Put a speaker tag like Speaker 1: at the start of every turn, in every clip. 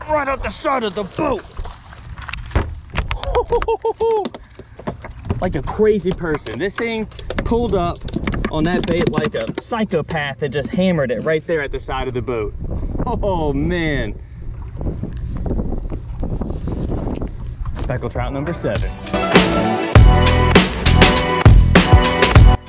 Speaker 1: right up the side of the boat. Like a crazy person. This thing pulled up on that bait like a psychopath and just hammered it right there at the side of the boat. Oh man. Speckled trout number 7.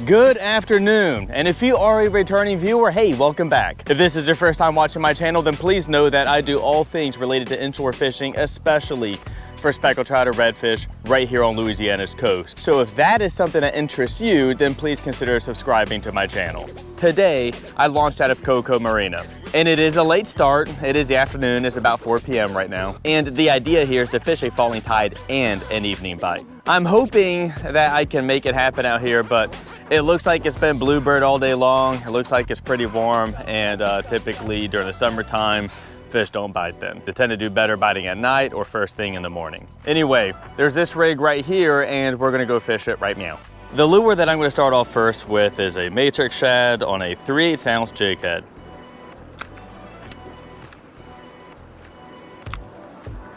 Speaker 1: Good afternoon, and if you are a returning viewer, hey, welcome back. If this is your first time watching my channel, then please know that I do all things related to inshore fishing, especially for speckled trout or redfish right here on Louisiana's coast. So if that is something that interests you, then please consider subscribing to my channel. Today, I launched out of Coco Marina, and it is a late start. It is the afternoon, it's about 4 p.m. right now. And the idea here is to fish a falling tide and an evening bite. I'm hoping that I can make it happen out here, but it looks like it's been bluebird all day long. It looks like it's pretty warm, and typically during the summertime, fish don't bite then. They tend to do better biting at night or first thing in the morning. Anyway, there's this rig right here, and we're gonna go fish it right now. The lure that I'm gonna start off first with is a matrix shad on a 3/8 ounce jig head.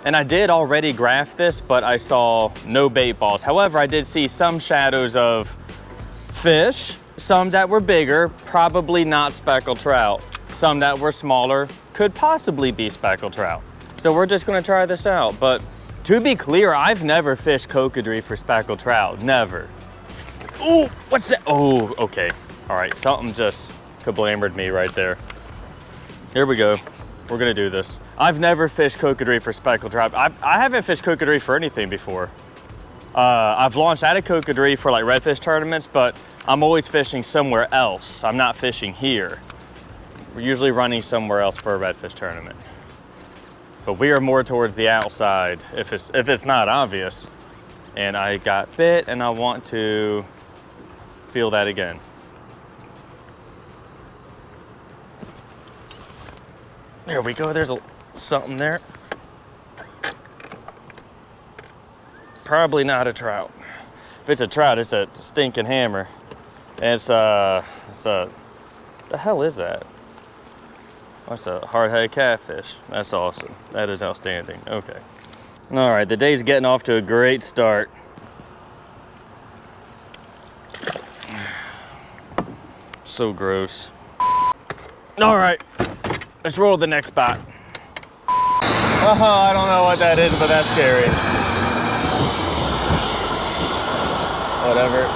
Speaker 1: And I did already graph this, but I saw no bait balls. However, I did see some shadows of fish, some that were bigger, probably not speckled trout. Some that were smaller, could possibly be speckled trout. So we're just gonna try this out. But to be clear, I've never fished Cocodrie for speckled trout, never. Ooh, what's that? Oh, okay. All right, something just kablammered me right there. Here we go. We're gonna do this. I've never fished Cocodrie for speckled trout. I haven't fished Cocodrie for anything before. I've launched out of Cocodrie for like redfish tournaments, but I'm always fishing somewhere else. I'm not fishing here. We're usually running somewhere else for a redfish tournament. But we are more towards the outside if it's not obvious. And I got bit and I want to feel that again. There we go, there's something there. Probably not a trout. If it's a trout, it's a stinking hammer. And the hell is that? That's a hard-headed catfish. That's awesome. That is outstanding. Okay. All right, the day's getting off to a great start. So gross. All right, let's roll the next spot. I don't know what that is, but that's scary. Whatever.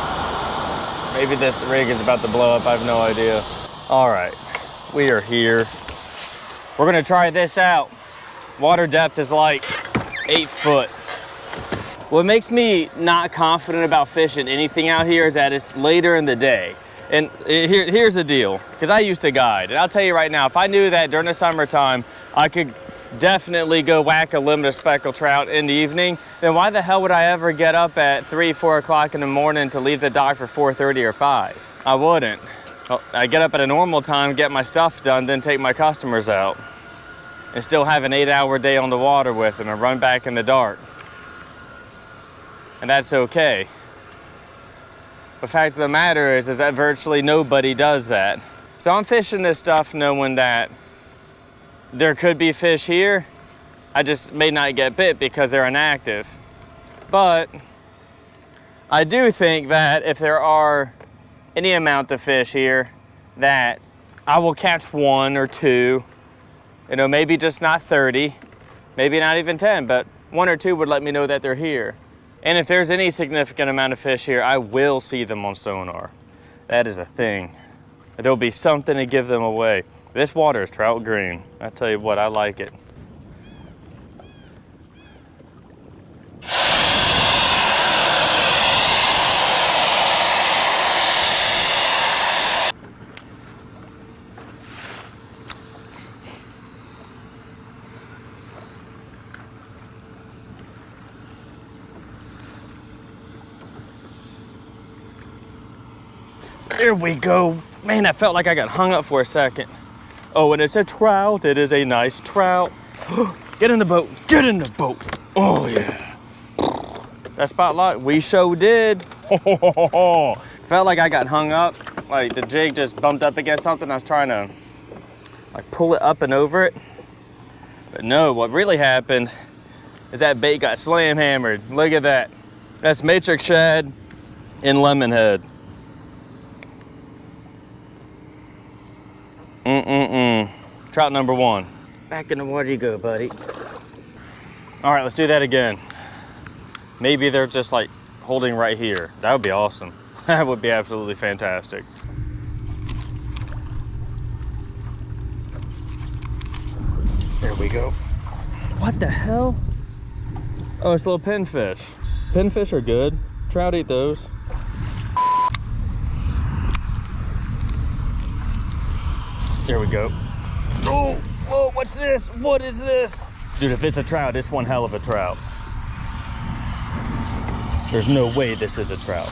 Speaker 1: Maybe this rig is about to blow up, I have no idea. All right, we are here. We're gonna try this out. Water depth is like 8 foot. What makes me not confident about fishing anything out here is that it's later in the day. And here's the deal, because I used to guide, and I'll tell you right now, if I knew that during the summertime, I could definitely go whack a limit of speckled trout in the evening, then why the hell would I ever get up at 3, 4 o'clock in the morning to leave the dock for 4:30 or 5? I wouldn't. I get up at a normal time, get my stuff done, then take my customers out and still have an 8-hour day on the water with them and run back in the dark. And that's okay. The fact of the matter is that virtually nobody does that. So I'm fishing this stuff knowing that there could be fish here. I just may not get bit because they're inactive. But I do think that if there are any amount of fish here, that I will catch 1 or 2, you know, maybe just not 30, maybe not even 10, but 1 or 2 would let me know that they're here. And if there's any significant amount of fish here, I will see them on sonar. That is a thing. There'll be something to give them away. This water is trout green. I tell you what, I like it. There we go. Man, I felt like I got hung up for a second. Oh, and it's a trout. It is a nice trout. Get in the boat. Get in the boat. Oh, yeah. That spot lock, we sure did. Felt like I got hung up. Like the jig just bumped up against something. I was trying to like pull it up and over it. But no, what really happened is that bait got slam hammered. Look at that. That's matrix shad in lemonhead. Trout number 1. Back in the water you go, buddy. All right, let's do that again. Maybe they're just like holding right here. That would be awesome. That would be absolutely fantastic. There we go. What the hell? Oh, it's little pinfish. Pinfish are good. Trout eat those. There we go. Oh, whoa, what's this? What is this? Dude, if it's a trout, it's one hell of a trout. There's no way this is a trout.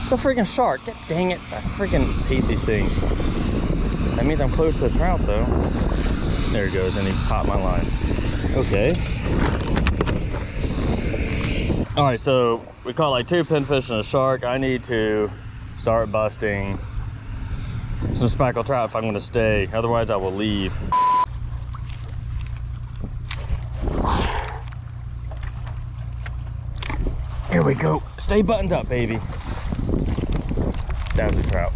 Speaker 1: It's a freaking shark. God dang it. I freaking hate these things. That means I'm close to the trout though. There he goes, and he popped my line. Okay. All right, so we caught like 2 pinfish and a shark. I need to start busting some speckled trout if I'm gonna stay. Otherwise I will leave. Here we go. Stay buttoned up, baby. That was a trout.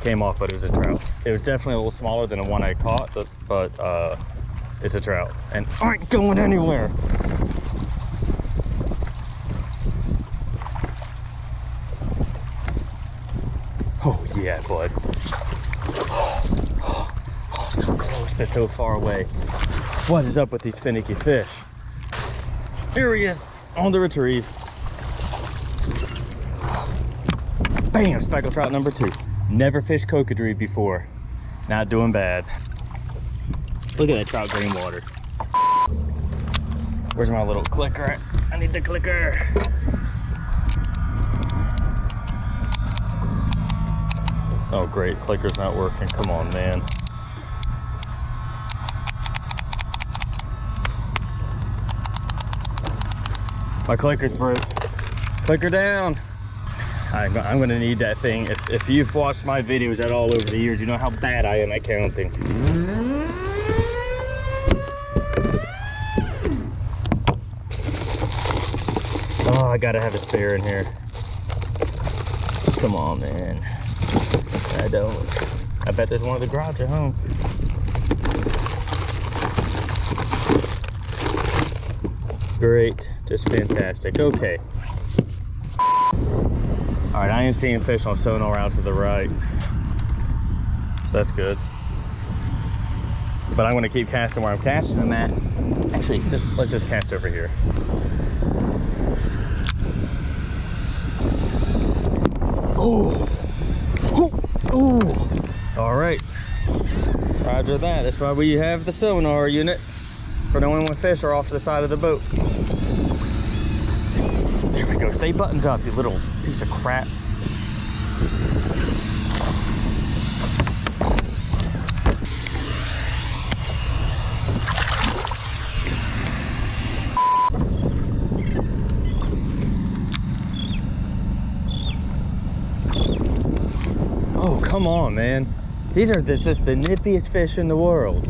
Speaker 1: Came off, but it was a trout. It was definitely a little smaller than the one I caught, but it's a trout and aren't going anywhere. Oh yeah, bud. Oh, so close, but so far away. What is up with these finicky fish? Here he is, on the retrieve. Bam, speckled trout number 2. Never fished Cocodrie before. Not doing bad. Look at that trout green water. Where's my little clicker at? I need the clicker. Oh great, clicker's not working. Come on, man. My clicker's broke. Clicker down. I'm gonna need that thing. If you've watched my videos at all over the years, you know how bad I am at counting. Oh, I gotta have a spare in here. Come on, man. I don't. I bet there's one in the garage at home. Great, just fantastic. Okay. All right, I am seeing fish on sonar out to the right, so that's good. But I'm going to keep casting where I'm casting them at. Actually, let's just cast over here. Oh, oh, all right. Roger that. That's why we have the sonar unit for knowing when fish are off to the side of the boat. There we go. Stay buttoned up, you little piece of crap. Oh, come on, man. These are just the nippiest fish in the world.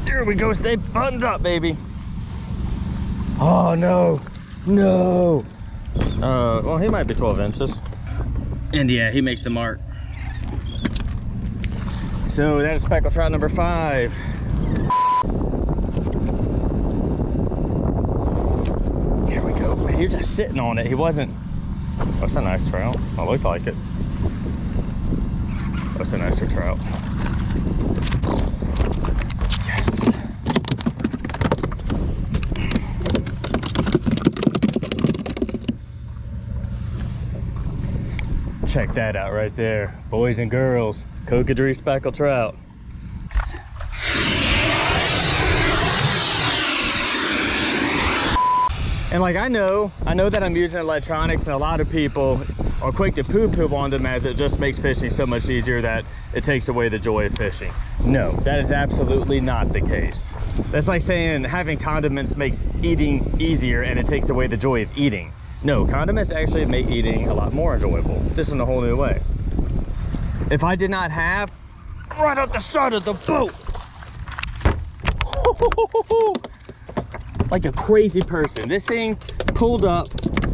Speaker 1: There we go. Stay buttoned up, baby. Oh, no. No. Well, he might be 12 inches. And yeah, he makes the mark. So that is speckled trout number 5. Here we go. He was just sitting on it. He wasn't. Oh, that's a nice trout. Oh, looks like it. That's a nicer trout. Yes. Check that out right there. Boys and girls, Cocodrie speckled trout. And like I know that I'm using electronics, and a lot of people are quick to poo-poo on them as it just makes fishing so much easier that it takes away the joy of fishing. No, that is absolutely not the case. That's like saying having condiments makes eating easier and it takes away the joy of eating. No, condiments actually make eating a lot more enjoyable, just in a whole new way. If I did not have right up the side of the boat, Like a crazy person. This thing pulled up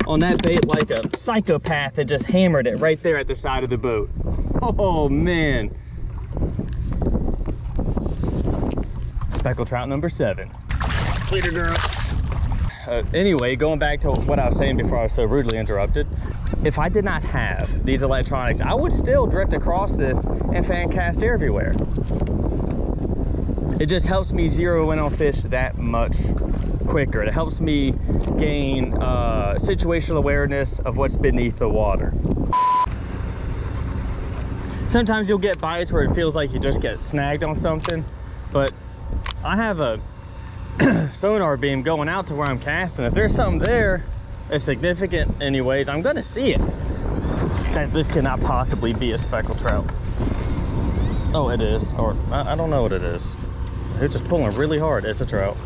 Speaker 1: on that bait like a psychopath and just hammered it right there at the side of the boat. Oh man. Speckled trout number 7. Later, girl. Anyway, going back to what I was saying before I was so rudely interrupted. If I did not have these electronics, I would still drift across this and fan cast everywhere. It just helps me zero in on fish that much quicker. It helps me gain situational awareness of what's beneath the water. Sometimes you'll get bites where it feels like you just get snagged on something, but I have a sonar beam going out to where I'm casting. If there's something there that's significant anyways, I'm gonna see it. Guys, this cannot possibly be a speckled trout. Oh, it is, or I don't know what it is. It's just pulling really hard. It's a trout.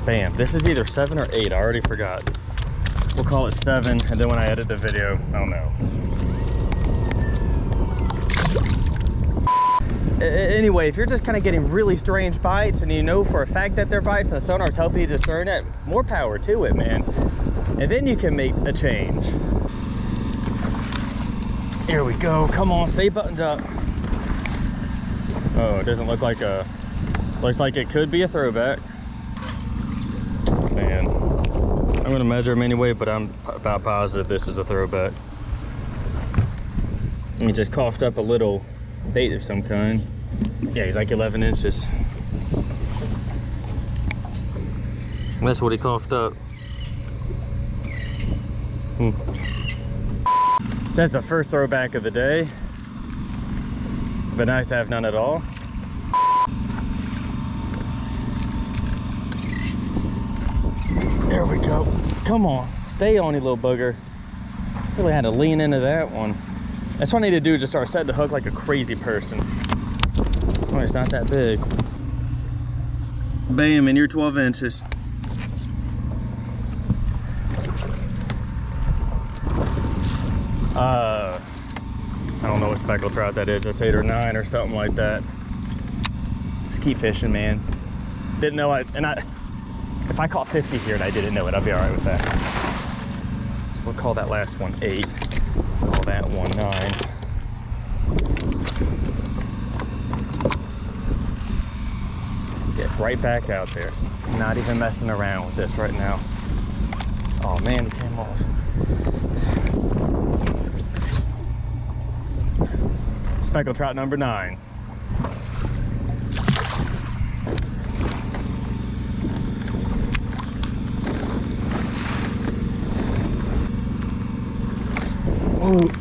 Speaker 1: Bam. This is either 7 or 8. I already forgot. We'll call it 7, and then when I edit the video, I'll know. Anyway, if you're just kind of getting really strange bites and you know for a fact that they're bites and the sonar's helping you discern it, more power to it, man. And then you can make a change. Here we go. Come on, stay buttoned up. Oh, it doesn't look like a... Looks like it could be a throwback. Man, I'm gonna measure him anyway, but I'm about positive this is a throwback. He just coughed up a little bait of some kind. Yeah, he's like 11 inches. That's what he coughed up. So that's the first throwback of the day. But nice to have none at all. There we go. Come on, stay on, you little booger. Really had to lean into that one. That's what I need to do, is just start setting the hook like a crazy person. Oh, it's not that big. Bam, and you're 12 inches. I don't know what speckled trout that is. That's 8 or 9 or something like that. Just keep fishing, man. Didn't know if I caught 50 here and I didn't know it, I'd be all right with that. So we'll call that last one 8. Call that one 9. Get right back out there. Not even messing around with this right now. Oh man, it came off. Speckled trout number 9. Ooh.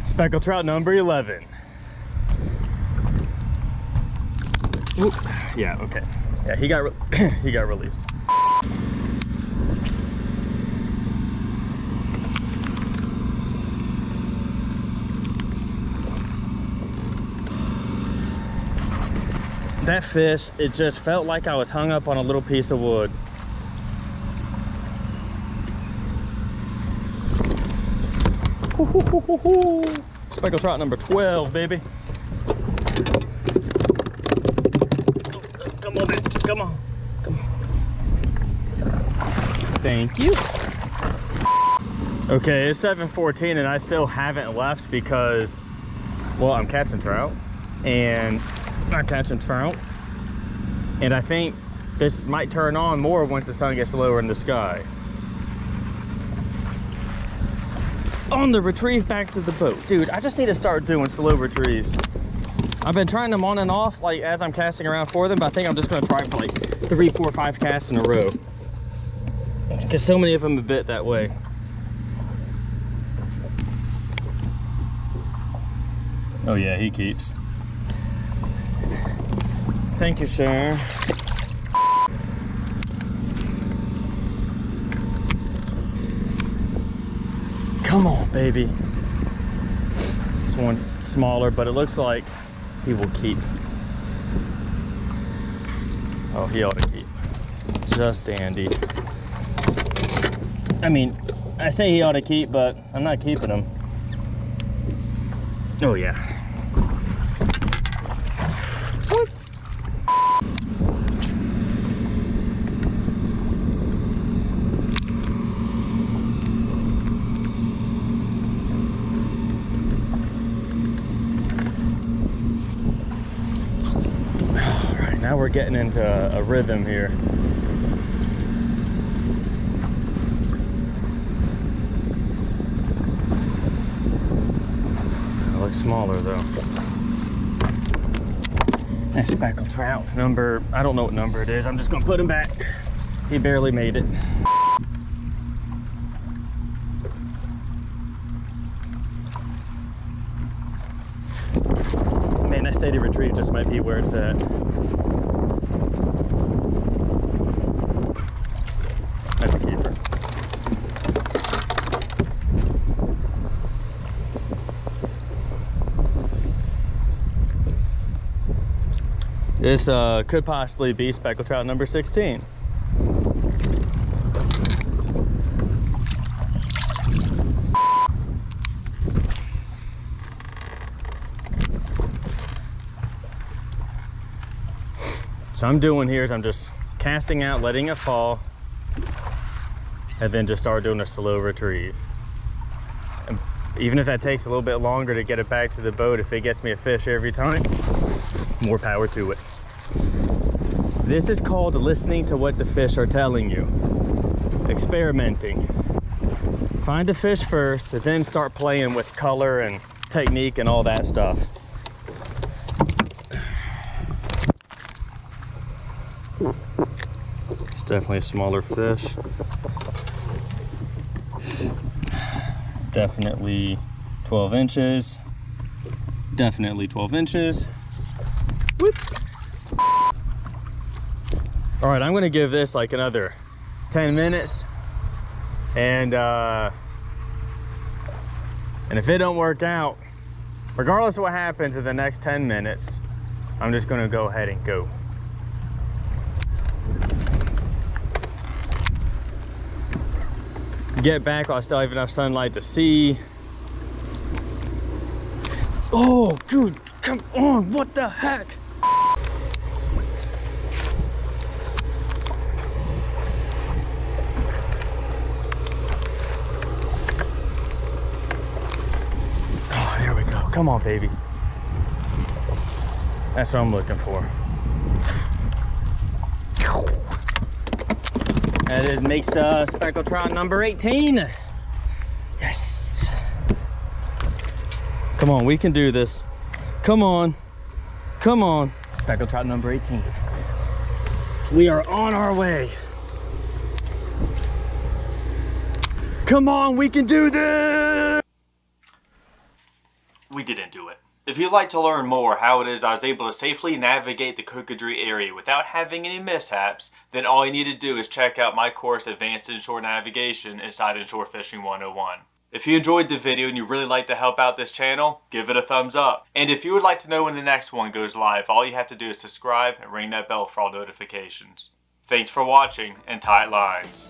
Speaker 1: Speckled trout number 11. Ooh. Yeah, okay. Yeah, he got he got released. That fish, it just felt like I was hung up on a little piece of wood. Speckled trout number 12, baby. Come on, bitch. Come on. Come on. Thank you. Okay, it's 7:14 and I still haven't left because, well, I'm catching trout and I'm catching trout. And I think this might turn on more once the sun gets lower in the sky. On the retrieve back to the boat. Dude, I just need to start doing slow retrieves. I've been trying them on and off, like as I'm casting around for them, but I think I'm just gonna try for like 3, 4, 5 casts in a row. Because so many of them have bit that way. Oh yeah, he keeps. Thank you, sir. Come on, baby. This one's smaller, but it looks like he will keep. Oh, he ought to keep. Just dandy. I mean, I say he ought to keep, but I'm not keeping him. Oh yeah. All right, now we're getting into a rhythm here. Smaller though. That speckled trout number, I don't know what number it is. I'm just gonna put him back. He barely made it. Man, that steady retrieve just might be where it's at. That's a keeper. This could possibly be speckled trout number 16. So I'm doing here is I'm just casting out, letting it fall, and then just start doing a slow retrieve. And even if that takes a little bit longer to get it back to the boat, if it gets me a fish every time, more power to it. This is called listening to what the fish are telling you. Experimenting. Find a fish first, and then start playing with color and technique and all that stuff. It's definitely a smaller fish. Definitely 12 inches. Definitely 12 inches. Whoop. All right, I'm gonna give this like another 10 minutes. And if it don't work out, regardless of what happens in the next 10 minutes, I'm just gonna go ahead and go. Get back while I still have enough sunlight to see. Oh, good, come on, what the heck? Oh, there we go, come on, baby. That's what I'm looking for. That makes speckled trout number 18. Yes. Come on, we can do this. Come on. Come on. Speckled trout number 18. We are on our way. Come on, we can do this. We didn't do it. If you'd like to learn more how it is I was able to safely navigate the Cocodrie area without having any mishaps, then all you need to do is check out my course Advanced Inshore Navigation inside Inshore Fishing 101. If you enjoyed the video and you really like to help out this channel, give it a thumbs up. And if you would like to know when the next one goes live, all you have to do is subscribe and ring that bell for all notifications. Thanks for watching, and tight lines.